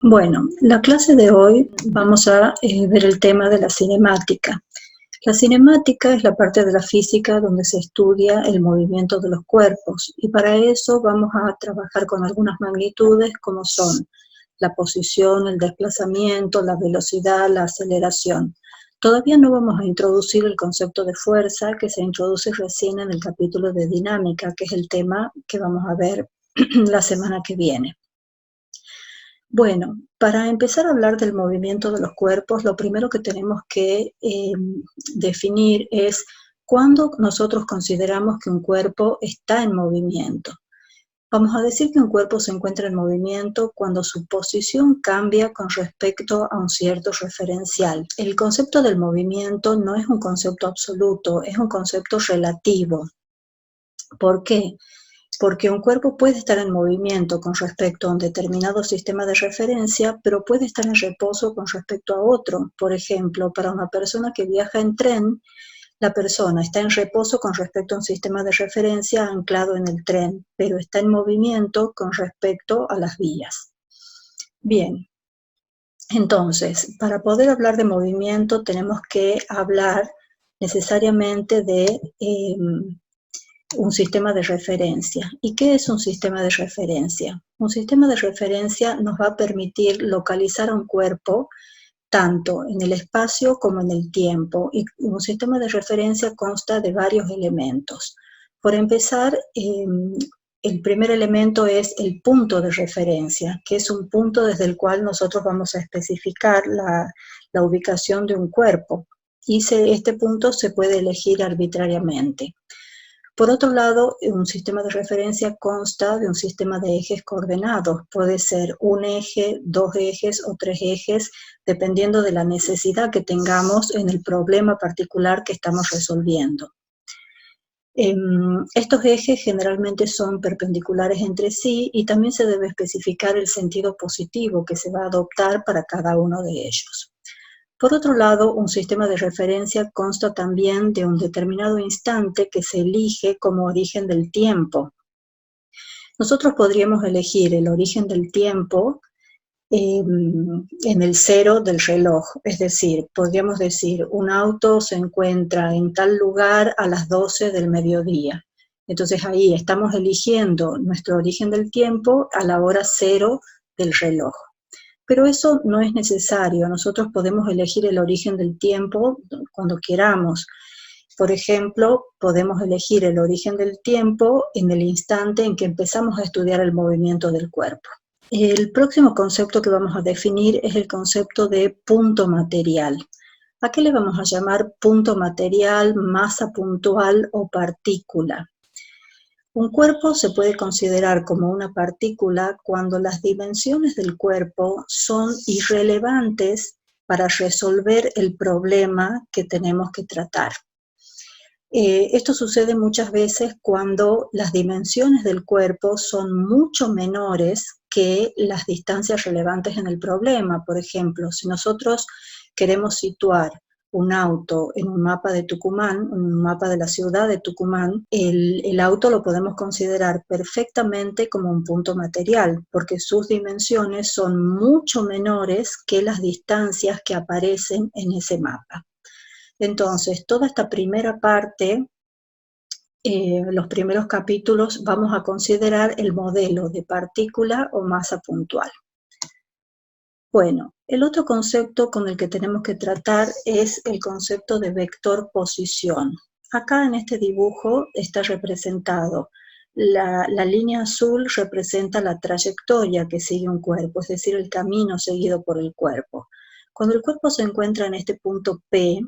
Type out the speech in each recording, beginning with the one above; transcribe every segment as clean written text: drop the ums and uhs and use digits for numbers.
Bueno, la clase de hoy vamos a ver el tema de la cinemática. La cinemática es la parte de la física donde se estudia el movimiento de los cuerpos y para eso vamos a trabajar con algunas magnitudes como son la posición, el desplazamiento, la velocidad, la aceleración. Todavía no vamos a introducir el concepto de fuerza que se introduce recién en el capítulo de dinámica, que es el tema que vamos a ver la semana que viene. Bueno, para empezar a hablar del movimiento de los cuerpos, lo primero que tenemos que definir es cuándo nosotros consideramos que un cuerpo está en movimiento. Vamos a decir que un cuerpo se encuentra en movimiento cuando su posición cambia con respecto a un cierto referencial. El concepto del movimiento no es un concepto absoluto, es un concepto relativo. ¿Por qué? Porque un cuerpo puede estar en movimiento con respecto a un determinado sistema de referencia, pero puede estar en reposo con respecto a otro. Por ejemplo, para una persona que viaja en tren, la persona está en reposo con respecto a un sistema de referencia anclado en el tren, pero está en movimiento con respecto a las vías. Bien, entonces, para poder hablar de movimiento tenemos que hablar necesariamente de un sistema de referencia. ¿Y qué es un sistema de referencia? Un sistema de referencia nos va a permitir localizar a un cuerpo tanto en el espacio como en el tiempo. Y un sistema de referencia consta de varios elementos. Por empezar, el primer elemento es el punto de referencia, que es un punto desde el cual nosotros vamos a especificar la ubicación de un cuerpo. Y este punto se puede elegir arbitrariamente. Por otro lado, un sistema de referencia consta de un sistema de ejes coordenados. Puede ser un eje, dos ejes o tres ejes, dependiendo de la necesidad que tengamos en el problema particular que estamos resolviendo. Estos ejes generalmente son perpendiculares entre sí y también se debe especificar el sentido positivo que se va a adoptar para cada uno de ellos. Por otro lado, un sistema de referencia consta también de un determinado instante que se elige como origen del tiempo. Nosotros podríamos elegir el origen del tiempo en el cero del reloj, es decir, podríamos decir, un auto se encuentra en tal lugar a las 12 del mediodía. Entonces ahí estamos eligiendo nuestro origen del tiempo a la hora cero del reloj. Pero eso no es necesario, nosotros podemos elegir el origen del tiempo cuando queramos. Por ejemplo, podemos elegir el origen del tiempo en el instante en que empezamos a estudiar el movimiento del cuerpo. El próximo concepto que vamos a definir es el concepto de punto material. ¿A qué le vamos a llamar punto material, masa puntual o partícula? Un cuerpo se puede considerar como una partícula cuando las dimensiones del cuerpo son irrelevantes para resolver el problema que tenemos que tratar. Esto sucede muchas veces cuando las dimensiones del cuerpo son mucho menores que las distancias relevantes en el problema. Por ejemplo, si nosotros queremos situar un auto en un mapa de Tucumán, en un mapa de la ciudad de Tucumán, el auto lo podemos considerar perfectamente como un punto material, porque sus dimensiones son mucho menores que las distancias que aparecen en ese mapa. Entonces, toda esta primera parte, los primeros capítulos, vamos a considerar el modelo de partícula o masa puntual. Bueno, el otro concepto con el que tenemos que tratar es el concepto de vector posición. Acá en este dibujo está representado la línea azul representa la trayectoria que sigue un cuerpo, es decir, el camino seguido por el cuerpo. Cuando el cuerpo se encuentra en este punto P,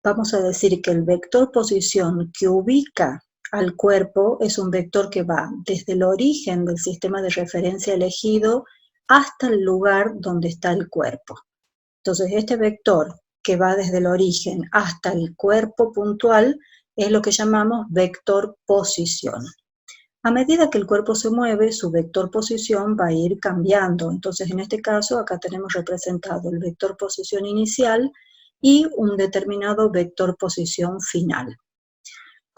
vamos a decir que el vector posición que ubica al cuerpo es un vector que va desde el origen del sistema de referencia elegido hasta el lugar donde está el cuerpo. Entonces, este vector que va desde el origen hasta el cuerpo puntual es lo que llamamos vector posición. A medida que el cuerpo se mueve, su vector posición va a ir cambiando. Entonces, en este caso, acá tenemos representado el vector posición inicial y un determinado vector posición final.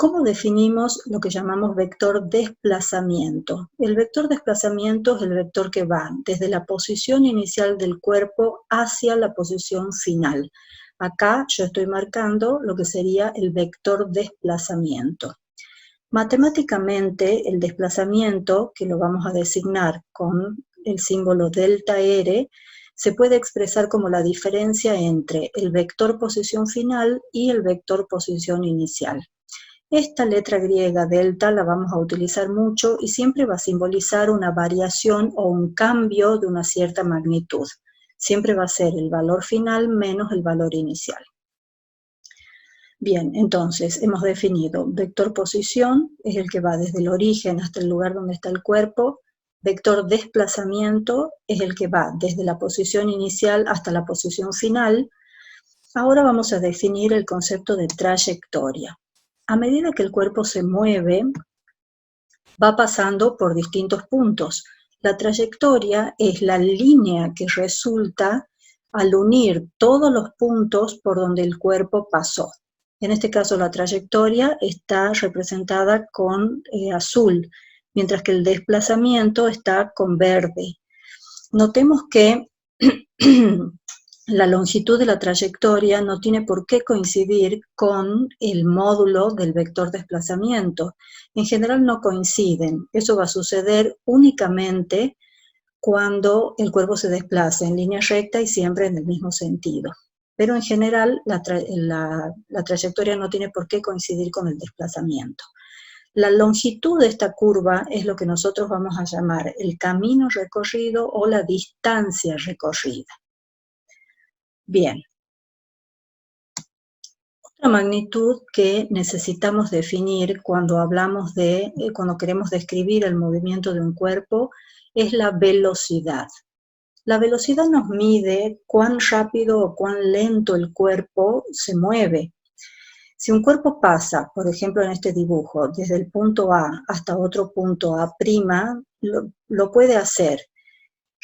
¿Cómo definimos lo que llamamos vector desplazamiento? El vector desplazamiento es el vector que va desde la posición inicial del cuerpo hacia la posición final. Acá yo estoy marcando lo que sería el vector desplazamiento. Matemáticamente, el desplazamiento, que lo vamos a designar con el símbolo delta R, se puede expresar como la diferencia entre el vector posición final y el vector posición inicial. Esta letra griega delta la vamos a utilizar mucho y siempre va a simbolizar una variación o un cambio de una cierta magnitud. Siempre va a ser el valor final menos el valor inicial. Bien, entonces hemos definido vector posición, es el que va desde el origen hasta el lugar donde está el cuerpo. Vector desplazamiento es el que va desde la posición inicial hasta la posición final. Ahora vamos a definir el concepto de trayectoria. A medida que el cuerpo se mueve, va pasando por distintos puntos. La trayectoria es la línea que resulta al unir todos los puntos por donde el cuerpo pasó. En este caso la trayectoria está representada con azul, mientras que el desplazamiento está con verde. Notemos que la longitud de la trayectoria no tiene por qué coincidir con el módulo del vector desplazamiento. En general no coinciden. Eso va a suceder únicamente cuando el cuerpo se desplaza en línea recta y siempre en el mismo sentido. Pero en general la trayectoria no tiene por qué coincidir con el desplazamiento. La longitud de esta curva es lo que nosotros vamos a llamar el camino recorrido o la distancia recorrida. Bien. Otra magnitud que necesitamos definir cuando hablamos cuando queremos describir el movimiento de un cuerpo es la velocidad. La velocidad nos mide cuán rápido o cuán lento el cuerpo se mueve. Si un cuerpo pasa, por ejemplo en este dibujo, desde el punto A hasta otro punto A', lo puede hacer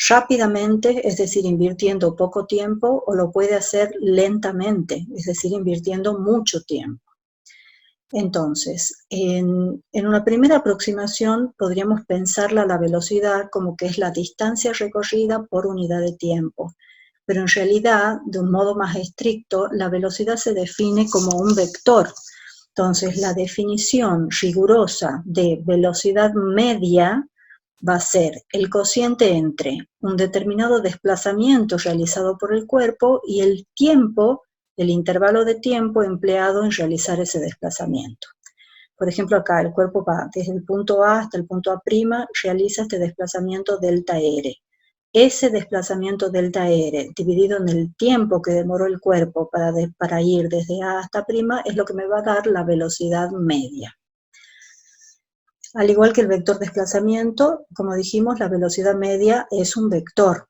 rápidamente, es decir, invirtiendo poco tiempo, o lo puede hacer lentamente, es decir, invirtiendo mucho tiempo. Entonces, en una primera aproximación podríamos pensarla la velocidad como que es la distancia recorrida por unidad de tiempo, pero en realidad, de un modo más estricto, la velocidad se define como un vector. Entonces, la definición rigurosa de velocidad media va a ser el cociente entre un determinado desplazamiento realizado por el cuerpo y el tiempo, el intervalo de tiempo empleado en realizar ese desplazamiento. Por ejemplo, acá el cuerpo va desde el punto A hasta el punto A', realiza este desplazamiento delta R. Ese desplazamiento delta R dividido en el tiempo que demoró el cuerpo para ir desde A hasta prima es lo que me va a dar la velocidad media. Al igual que el vector desplazamiento, como dijimos, la velocidad media es un vector.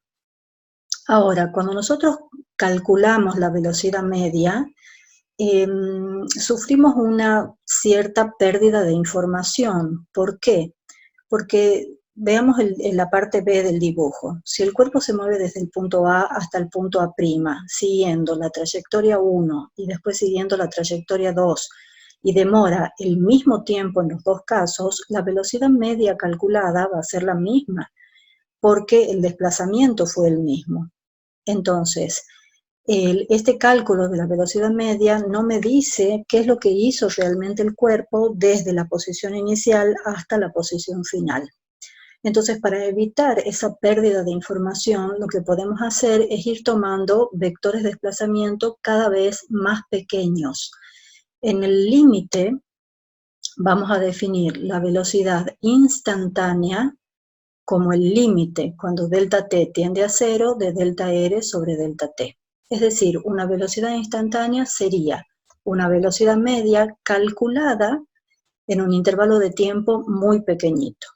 Ahora, cuando nosotros calculamos la velocidad media, sufrimos una cierta pérdida de información. ¿Por qué? Porque veamos en la parte B del dibujo. Si el cuerpo se mueve desde el punto A hasta el punto A', siguiendo la trayectoria 1 y después siguiendo la trayectoria 2, y demora el mismo tiempo en los dos casos, la velocidad media calculada va a ser la misma, porque el desplazamiento fue el mismo. Entonces, este cálculo de la velocidad media no me dice qué es lo que hizo realmente el cuerpo desde la posición inicial hasta la posición final. Entonces, para evitar esa pérdida de información, lo que podemos hacer es ir tomando vectores de desplazamiento cada vez más pequeños. En el límite vamos a definir la velocidad instantánea como el límite cuando delta t tiende a 0 de delta r sobre delta t. Es decir, una velocidad instantánea sería una velocidad media calculada en un intervalo de tiempo muy pequeñito.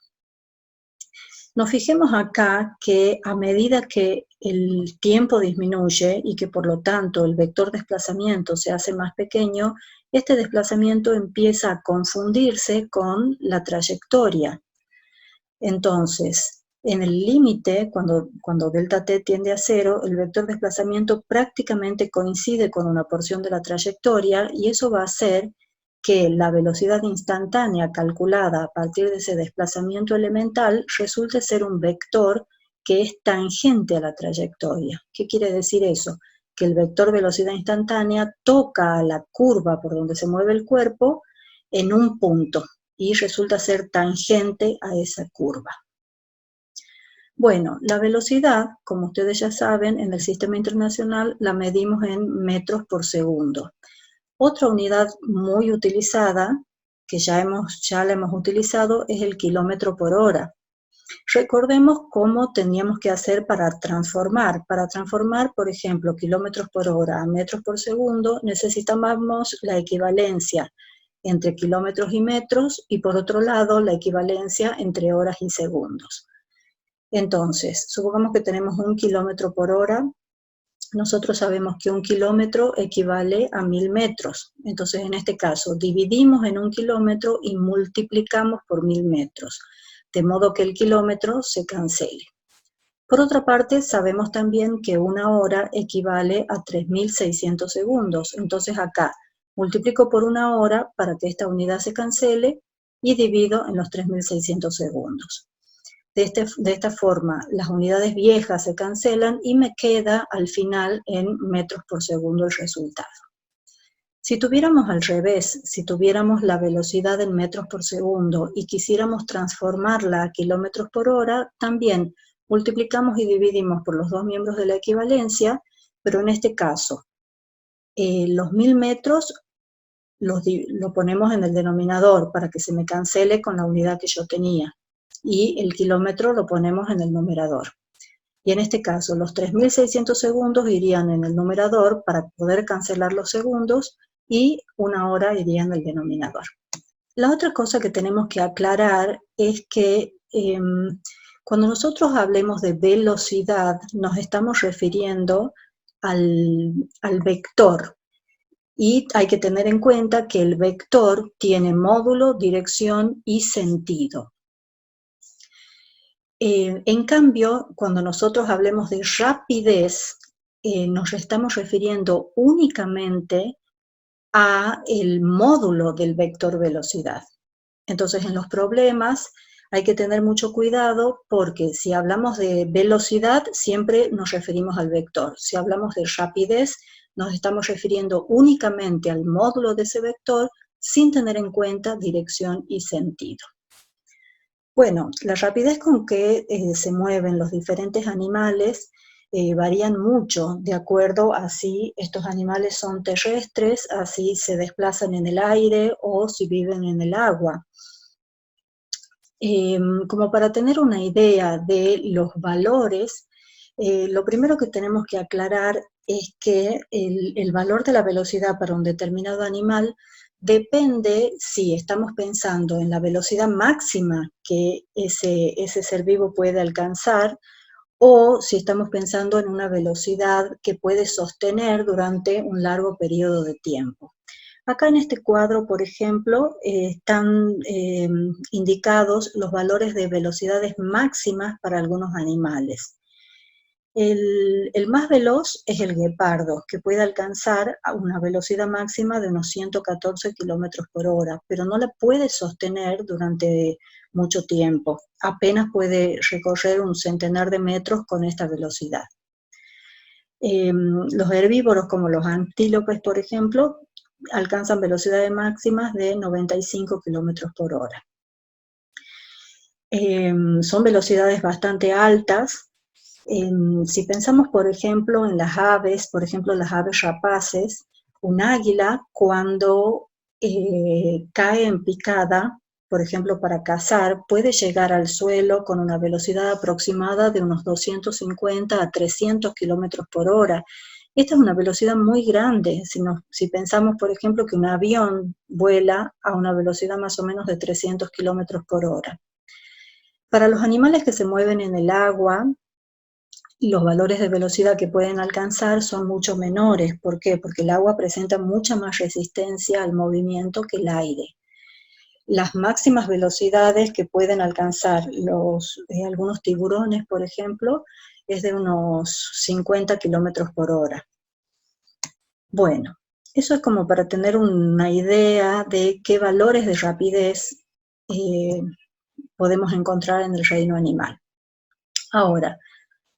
Nos fijemos acá que a medida que el tiempo disminuye y que por lo tanto el vector desplazamiento se hace más pequeño, este desplazamiento empieza a confundirse con la trayectoria. Entonces, en el límite, cuando delta t tiende a 0, el vector desplazamiento prácticamente coincide con una porción de la trayectoria y eso va a hacer que la velocidad instantánea calculada a partir de ese desplazamiento elemental resulte ser un vector que es tangente a la trayectoria. ¿Qué quiere decir eso? Que el vector velocidad instantánea toca a la curva por donde se mueve el cuerpo en un punto y resulta ser tangente a esa curva. Bueno, la velocidad, como ustedes ya saben, en el sistema internacional la medimos en metros por segundo. Otra unidad muy utilizada, que ya la hemos utilizado, es el kilómetro por hora. Recordemos cómo teníamos que hacer para transformar. Para transformar, por ejemplo, kilómetros por hora a metros por segundo, necesitábamos la equivalencia entre kilómetros y metros, y por otro lado, la equivalencia entre horas y segundos. Entonces, supongamos que tenemos 1 kilómetro por hora. Nosotros sabemos que 1 kilómetro equivale a 1000 metros. Entonces, en este caso, dividimos en 1 kilómetro y multiplicamos por 1000 metros, de modo que el kilómetro se cancele. Por otra parte, sabemos también que 1 hora equivale a 3600 segundos. Entonces, acá multiplico por 1 hora para que esta unidad se cancele y divido en los 3600 segundos. De esta forma, las unidades viejas se cancelan y me queda al final en metros por segundo el resultado. Si tuviéramos al revés, si tuviéramos la velocidad en metros por segundo y quisiéramos transformarla a kilómetros por hora, también multiplicamos y dividimos por los dos miembros de la equivalencia, pero en este caso, los 1000 metros lo ponemos en el denominador para que se me cancele con la unidad que yo tenía, y el kilómetro lo ponemos en el numerador. Y en este caso, los 3600 segundos irían en el numerador para poder cancelar los segundos, y 1 hora iría en el denominador. La otra cosa que tenemos que aclarar es que cuando nosotros hablemos de velocidad, nos estamos refiriendo al vector. Y hay que tener en cuenta que el vector tiene módulo, dirección y sentido. En cambio, cuando nosotros hablemos de rapidez, nos estamos refiriendo únicamente a el módulo del vector velocidad. Entonces, en los problemas hay que tener mucho cuidado, porque si hablamos de velocidad, siempre nos referimos al vector. Si hablamos de rapidez, nos estamos refiriendo únicamente al módulo de ese vector, sin tener en cuenta dirección y sentido. Bueno, la rapidez con que se mueven los diferentes animales varían mucho, de acuerdo a si estos animales son terrestres, a si se desplazan en el aire o si viven en el agua. Como para tener una idea de los valores, lo primero que tenemos que aclarar es que el valor de la velocidad para un determinado animal depende si estamos pensando en la velocidad máxima que ese ser vivo puede alcanzar, o si estamos pensando en una velocidad que puede sostener durante un largo periodo de tiempo. Acá en este cuadro, por ejemplo, están indicados los valores de velocidades máximas para algunos animales. El más veloz es el guepardo, que puede alcanzar a una velocidad máxima de unos 114 kilómetros por hora, pero no la puede sostener durante mucho tiempo. Apenas puede recorrer un centenar de metros con esta velocidad. Los herbívoros, como los antílopes, por ejemplo, alcanzan velocidades máximas de 95 kilómetros por hora. Son velocidades bastante altas. Si pensamos, por ejemplo, en las aves, por ejemplo, las aves rapaces, un águila cuando cae en picada, por ejemplo, para cazar, puede llegar al suelo con una velocidad aproximada de unos 250 a 300 kilómetros por hora. Esta es una velocidad muy grande. Si pensamos, por ejemplo, que un avión vuela a una velocidad más o menos de 300 kilómetros por hora. Para los animales que se mueven en el agua, los valores de velocidad que pueden alcanzar son mucho menores. ¿Por qué? Porque el agua presenta mucha más resistencia al movimiento que el aire. Las máximas velocidades que pueden alcanzar algunos tiburones, por ejemplo, es de unos 50 kilómetros por hora. Bueno, Eso es como para tener una idea de qué valores de rapidez podemos encontrar en el reino animal. Ahora,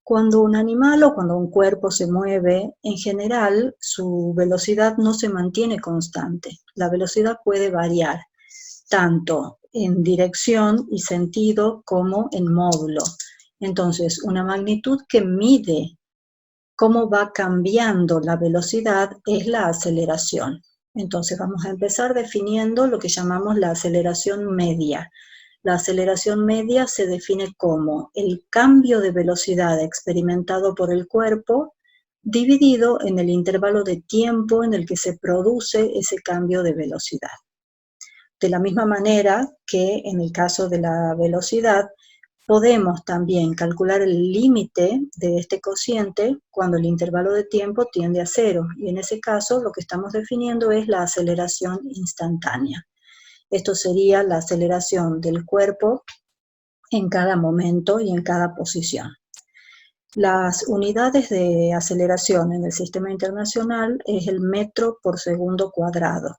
cuando un animal o cuando un cuerpo se mueve, en general su velocidad no se mantiene constante. La velocidad puede variar, tanto en dirección y sentido como en módulo. Entonces, una magnitud que mide cómo va cambiando la velocidad es la aceleración. Entonces, vamos a empezar definiendo lo que llamamos la aceleración media. La aceleración media se define como el cambio de velocidad experimentado por el cuerpo dividido en el intervalo de tiempo en el que se produce ese cambio de velocidad. De la misma manera que en el caso de la velocidad, podemos también calcular el límite de este cociente cuando el intervalo de tiempo tiende a cero, y en ese caso lo que estamos definiendo es la aceleración instantánea. Esto sería la aceleración del cuerpo en cada momento y en cada posición. Las unidades de aceleración en el sistema internacional es el metro por segundo cuadrado.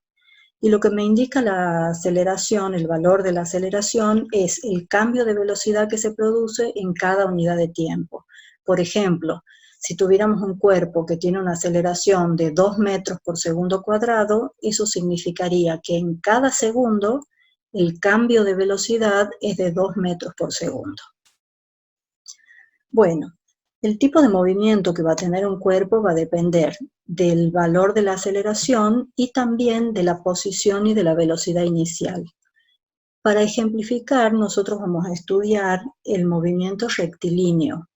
Y lo que me indica la aceleración, el valor de la aceleración, es el cambio de velocidad que se produce en cada unidad de tiempo. Por ejemplo, si tuviéramos un cuerpo que tiene una aceleración de 2 metros por segundo cuadrado, eso significaría que en cada segundo el cambio de velocidad es de 2 metros por segundo. Bueno, el tipo de movimiento que va a tener un cuerpo va a depender del valor de la aceleración y también de la posición y de la velocidad inicial. Para ejemplificar, nosotros vamos a estudiar el movimiento rectilíneo.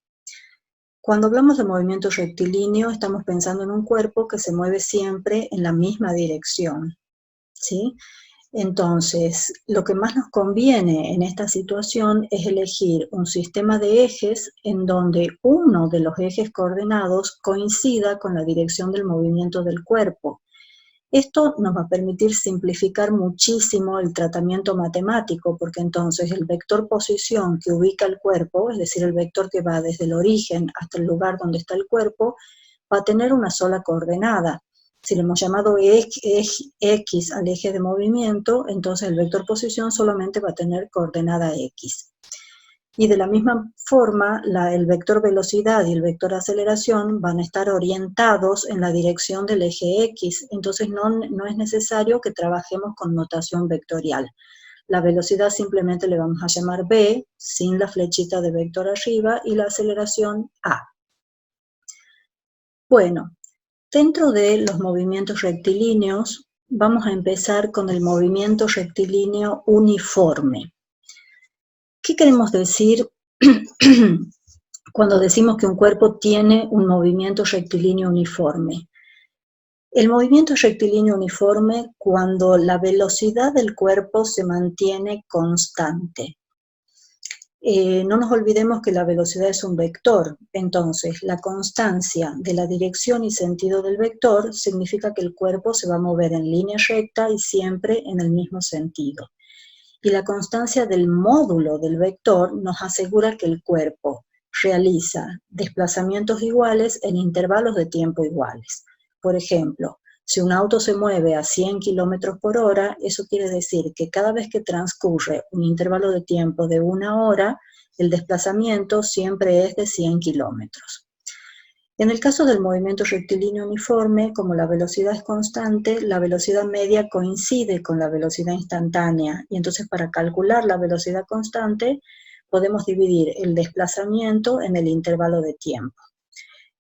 Cuando hablamos de movimiento rectilíneo, estamos pensando en un cuerpo que se mueve siempre en la misma dirección, ¿sí? Entonces, lo que más nos conviene en esta situación es elegir un sistema de ejes en donde uno de los ejes coordenados coincida con la dirección del movimiento del cuerpo. Esto nos va a permitir simplificar muchísimo el tratamiento matemático, porque entonces el vector posición que ubica el cuerpo, es decir, el vector que va desde el origen hasta el lugar donde está el cuerpo, va a tener una sola coordenada. Si le hemos llamado X al eje de movimiento, entonces el vector posición solamente va a tener coordenada X. Y de la misma forma, el vector velocidad y el vector aceleración van a estar orientados en la dirección del eje X, entonces no es necesario que trabajemos con notación vectorial. La velocidad simplemente le vamos a llamar B, sin la flechita de vector arriba, y la aceleración A. Bueno, dentro de los movimientos rectilíneos, vamos a empezar con el movimiento rectilíneo uniforme. ¿Qué queremos decir cuando decimos que un cuerpo tiene un movimiento rectilíneo uniforme? El movimiento rectilíneo uniforme cuando la velocidad del cuerpo se mantiene constante. No nos olvidemos que la velocidad es un vector, entonces la constancia de la dirección y sentido del vector significa que el cuerpo se va a mover en línea recta y siempre en el mismo sentido. Y la constancia del módulo del vector nos asegura que el cuerpo realiza desplazamientos iguales en intervalos de tiempo iguales. Por ejemplo, si un auto se mueve a 100 km por hora, eso quiere decir que cada vez que transcurre un intervalo de tiempo de 1 hora, el desplazamiento siempre es de 100 kilómetros. En el caso del movimiento rectilíneo uniforme, como la velocidad es constante, la velocidad media coincide con la velocidad instantánea, y entonces para calcular la velocidad constante podemos dividir el desplazamiento en el intervalo de tiempo.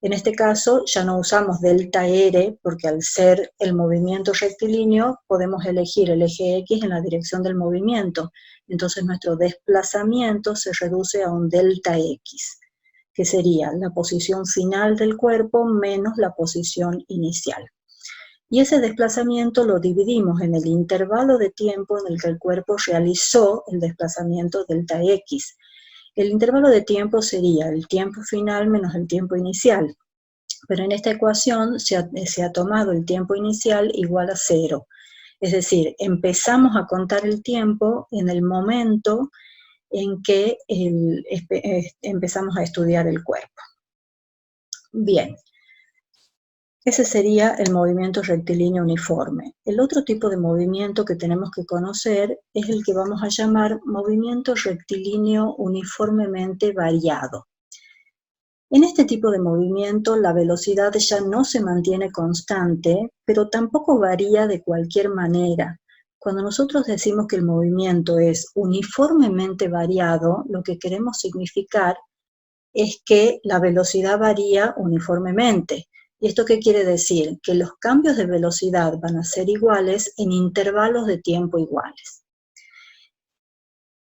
En este caso ya no usamos delta R, porque al ser el movimiento rectilíneo podemos elegir el eje X en la dirección del movimiento, entonces nuestro desplazamiento se reduce a un delta X, que sería la posición final del cuerpo menos la posición inicial. Y ese desplazamiento lo dividimos en el intervalo de tiempo en el que el cuerpo realizó el desplazamiento delta X. El intervalo de tiempo sería el tiempo final menos el tiempo inicial, pero en esta ecuación se ha tomado el tiempo inicial igual a 0. Es decir, empezamos a contar el tiempo en el momento en que empezamos a estudiar el cuerpo. Bien, Ese sería el movimiento rectilíneo uniforme. El otro tipo de movimiento que tenemos que conocer es el que vamos a llamar movimiento rectilíneo uniformemente variado. En este tipo de movimiento la velocidad ya no se mantiene constante, pero tampoco varía de cualquier manera. Cuando nosotros decimos que el movimiento es uniformemente variado, lo que queremos significar es que la velocidad varía uniformemente. ¿Y esto qué quiere decir? Que los cambios de velocidad van a ser iguales en intervalos de tiempo iguales.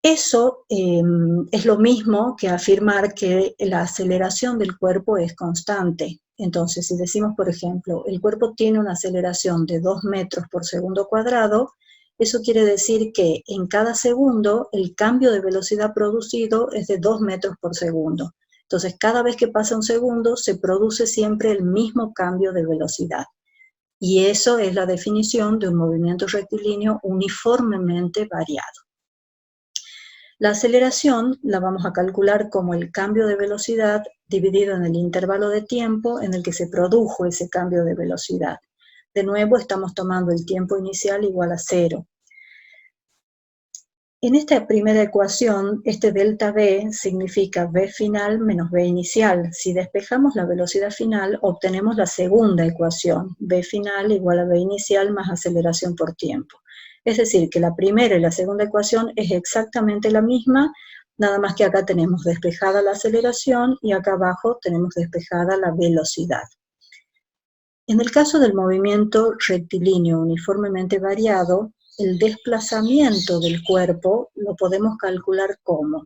Eso es lo mismo que afirmar que la aceleración del cuerpo es constante. Entonces, si decimos, por ejemplo, el cuerpo tiene una aceleración de 2 metros por segundo cuadrado, eso quiere decir que en cada segundo el cambio de velocidad producido es de 2 metros por segundo. Entonces, cada vez que pasa un segundo, se produce siempre el mismo cambio de velocidad. Y eso es la definición de un movimiento rectilíneo uniformemente variado. La aceleración la vamos a calcular como el cambio de velocidad dividido en el intervalo de tiempo en el que se produjo ese cambio de velocidad. De nuevo, estamos tomando el tiempo inicial igual a 0. En esta primera ecuación, este delta V significa V final menos V inicial. Si despejamos la velocidad final, obtenemos la segunda ecuación, V final igual a V inicial más aceleración por tiempo. Es decir, que la primera y la segunda ecuación es exactamente la misma, nada más que acá tenemos despejada la aceleración y acá abajo tenemos despejada la velocidad. En el caso del movimiento rectilíneo uniformemente variado, el desplazamiento del cuerpo lo podemos calcular como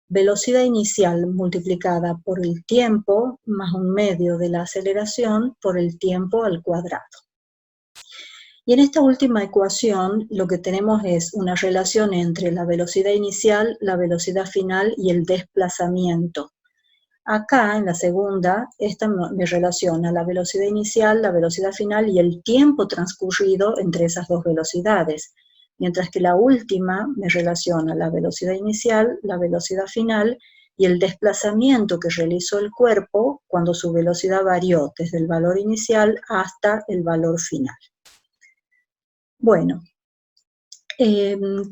velocidad inicial multiplicada por el tiempo más un medio de la aceleración por el tiempo al cuadrado. Y en esta última ecuación lo que tenemos es una relación entre la velocidad inicial, la velocidad final y el desplazamiento. Acá, en la segunda, esta me relaciona la velocidad inicial, la velocidad final y el tiempo transcurrido entre esas dos velocidades, mientras que la última me relaciona la velocidad inicial, la velocidad final y el desplazamiento que realizó el cuerpo cuando su velocidad varió desde el valor inicial hasta el valor final. Bueno,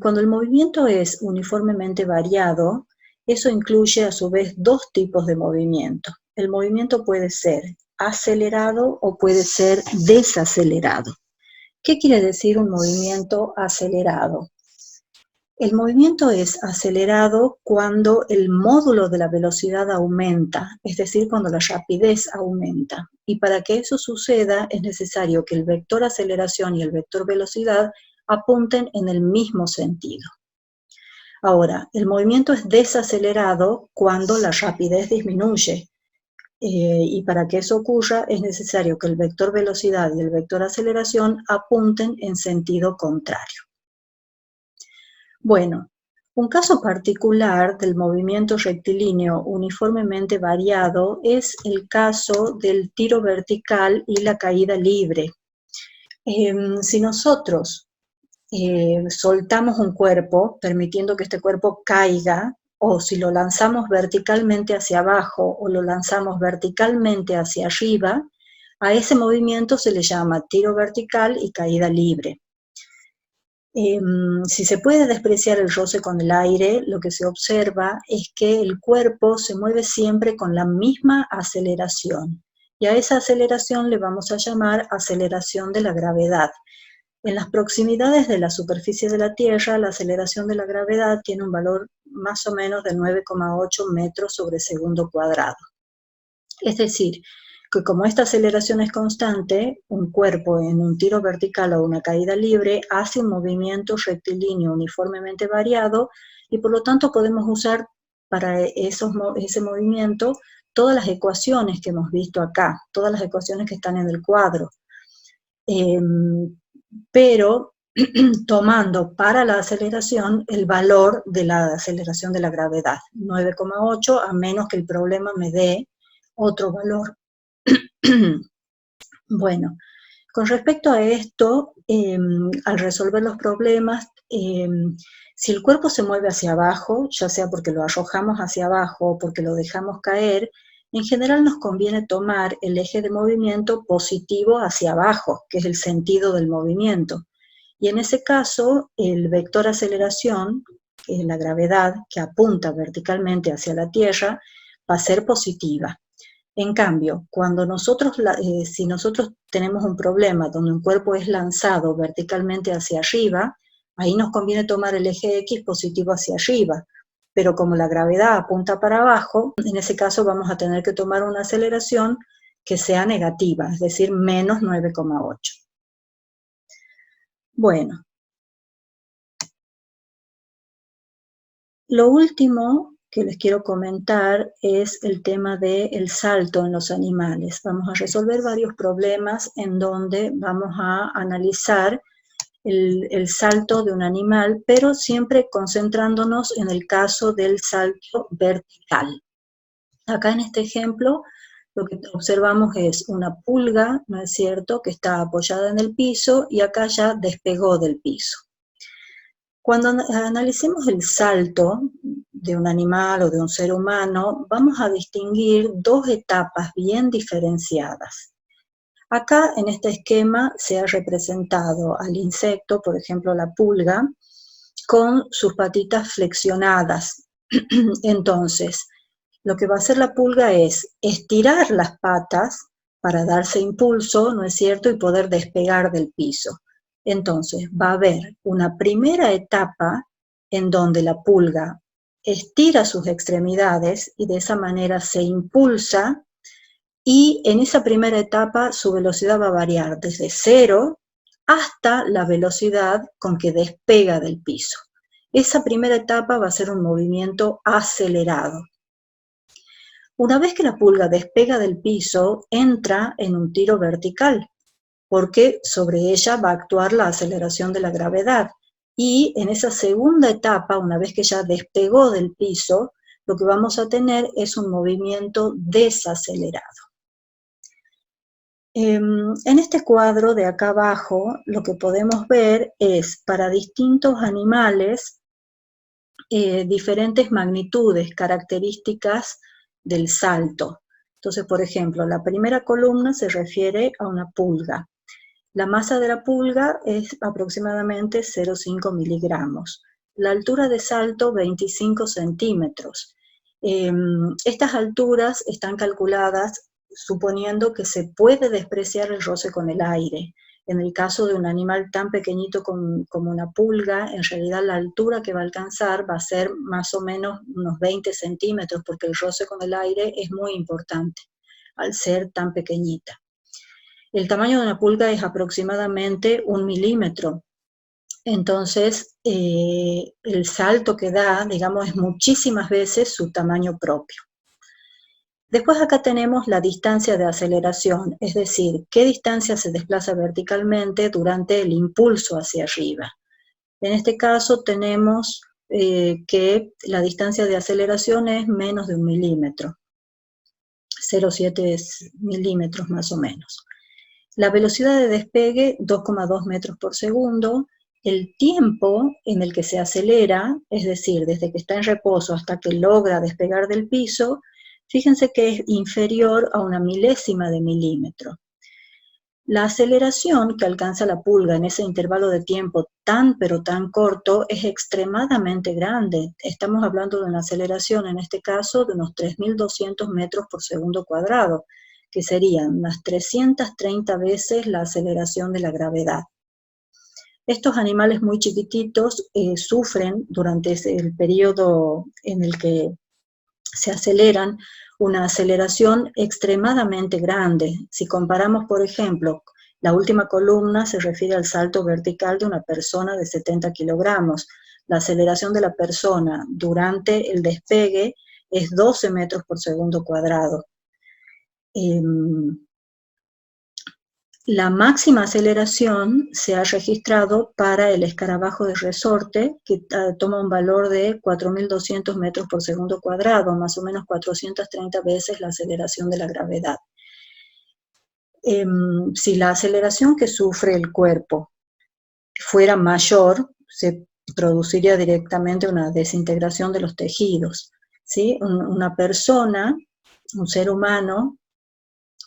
cuando el movimiento es uniformemente variado, eso incluye a su vez dos tipos de movimiento. El movimiento puede ser acelerado o puede ser desacelerado. ¿Qué quiere decir un movimiento acelerado? El movimiento es acelerado cuando el módulo de la velocidad aumenta, es decir, cuando la rapidez aumenta. Y para que eso suceda es necesario que el vector aceleración y el vector velocidad apunten en el mismo sentido. Ahora, el movimiento es desacelerado cuando la rapidez disminuye. Y para que eso ocurra es necesario que el vector velocidad y el vector aceleración apunten en sentido contrario. Bueno, un caso particular del movimiento rectilíneo uniformemente variado es el caso del tiro vertical y la caída libre. Si nosotros soltamos un cuerpo, permitiendo que este cuerpo caiga, o si lo lanzamos verticalmente hacia abajo o lo lanzamos verticalmente hacia arriba, a ese movimiento se le llama tiro vertical y caída libre. Si se puede despreciar el roce con el aire, lo que se observa es que el cuerpo se mueve siempre con la misma aceleración, y a esa aceleración le vamos a llamar aceleración de la gravedad. En las proximidades de la superficie de la Tierra, la aceleración de la gravedad tiene un valor más o menos de 9,8 metros sobre segundo cuadrado. Es decir, que como esta aceleración es constante, un cuerpo en un tiro vertical o una caída libre hace un movimiento rectilíneo uniformemente variado y por lo tanto podemos usar para ese movimiento todas las ecuaciones que hemos visto acá, todas las ecuaciones que están en el cuadro. Pero tomando para la aceleración el valor de la aceleración de la gravedad, 9,8, a menos que el problema me dé otro valor. Bueno, con respecto a esto, al resolver los problemas, si el cuerpo se mueve hacia abajo, ya sea porque lo arrojamos hacia abajo o porque lo dejamos caer, En general nos conviene tomar el eje de movimiento positivo hacia abajo, que es el sentido del movimiento. Y en ese caso, el vector aceleración, que es la gravedad que apunta verticalmente hacia la Tierra, va a ser positiva. En cambio, si nosotros tenemos un problema donde un cuerpo es lanzado verticalmente hacia arriba, ahí nos conviene tomar el eje X positivo hacia arriba. Pero como la gravedad apunta para abajo, en ese caso vamos a tener que tomar una aceleración que sea negativa, es decir, menos 9,8. Bueno, lo último que les quiero comentar es el tema del salto en los animales. Vamos a resolver varios problemas en donde vamos a analizar el salto de un animal, pero siempre concentrándonos en el caso del salto vertical. Acá en este ejemplo lo que observamos es una pulga, ¿no es cierto?, que está apoyada en el piso y acá ya despegó del piso. Cuando analicemos el salto de un animal o de un ser humano, vamos a distinguir dos etapas bien diferenciadas. Acá en este esquema se ha representado al insecto, por ejemplo la pulga, con sus patitas flexionadas. Entonces, lo que va a hacer la pulga es estirar las patas para darse impulso, ¿no es cierto?, y poder despegar del piso. Entonces, va a haber una primera etapa en donde la pulga estira sus extremidades y de esa manera se impulsa, y en esa primera etapa su velocidad va a variar desde 0 hasta la velocidad con que despega del piso. Esa primera etapa va a ser un movimiento acelerado. Una vez que la pulga despega del piso, entra en un tiro vertical, porque sobre ella va a actuar la aceleración de la gravedad. Y en esa segunda etapa, una vez que ya despegó del piso, lo que vamos a tener es un movimiento desacelerado. En este cuadro de acá abajo, lo que podemos ver es para distintos animales diferentes magnitudes, características del salto. Entonces, por ejemplo, la primera columna se refiere a una pulga. La masa de la pulga es aproximadamente 0,5 miligramos. La altura de salto, 25 centímetros. Estas alturas están calculadas suponiendo que se puede despreciar el roce con el aire. En el caso de un animal tan pequeñito como una pulga, en realidad la altura que va a alcanzar va a ser más o menos unos 20 centímetros, porque el roce con el aire es muy importante al ser tan pequeñita. El tamaño de una pulga es aproximadamente 1 milímetro. Entonces, el salto que da, digamos, es muchísimas veces su tamaño propio. Después acá tenemos la distancia de aceleración, es decir, qué distancia se desplaza verticalmente durante el impulso hacia arriba. En este caso tenemos que la distancia de aceleración es menos de 1 milímetro, 0,7 milímetros más o menos. La velocidad de despegue, 2,2 metros por segundo. El tiempo en el que se acelera, es decir, desde que está en reposo hasta que logra despegar del piso, fíjense que es inferior a 1 milésima de milímetro. La aceleración que alcanza la pulga en ese intervalo de tiempo tan pero tan corto es extremadamente grande. Estamos hablando de una aceleración, en este caso, de unos 3.200 metros por segundo cuadrado, que serían unas 330 veces la aceleración de la gravedad. Estos animales muy chiquititos sufren durante el periodo en el que se aceleran una aceleración extremadamente grande. Si comparamos, por ejemplo, la última columna se refiere al salto vertical de una persona de 70 kilogramos. La aceleración de la persona durante el despegue es 12 metros por segundo cuadrado. La máxima aceleración se ha registrado para el escarabajo de resorte, que toma un valor de 4.200 metros por segundo cuadrado, más o menos 430 veces la aceleración de la gravedad. Si la aceleración que sufre el cuerpo fuera mayor, se produciría directamente una desintegración de los tejidos, ¿sí? Una persona un ser humano,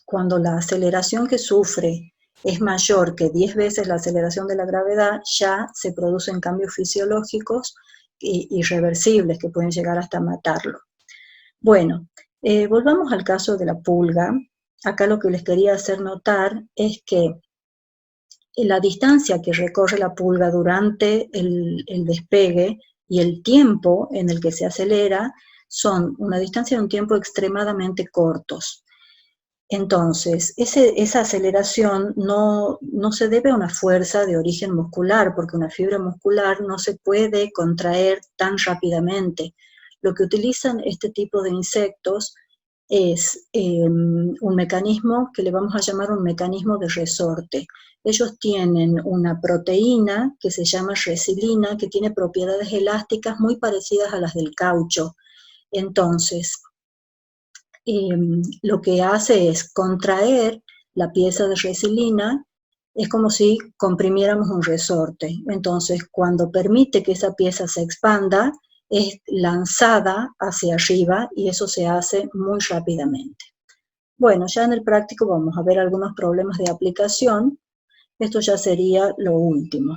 cuando la aceleración que sufre es mayor que 10 veces la aceleración de la gravedad, ya se producen cambios fisiológicos irreversibles que pueden llegar hasta matarlo. Bueno, volvamos al caso de la pulga. Acá lo que les quería hacer notar es que la distancia que recorre la pulga durante el despegue y el tiempo en el que se acelera son una distancia de un tiempo extremadamente cortos. Entonces, esa aceleración no se debe a una fuerza de origen muscular, porque una fibra muscular no se puede contraer tan rápidamente. Lo que utilizan este tipo de insectos es un mecanismo que le vamos a llamar un mecanismo de resorte. Ellos tienen una proteína que se llama resilina, que tiene propiedades elásticas muy parecidas a las del caucho. Entonces, lo que hace es contraer la pieza de resilina, es como si comprimiéramos un resorte. Entonces, cuando permite que esa pieza se expanda, es lanzada hacia arriba y eso se hace muy rápidamente. Bueno, ya en el práctico vamos a ver algunos problemas de aplicación. Esto ya sería lo último.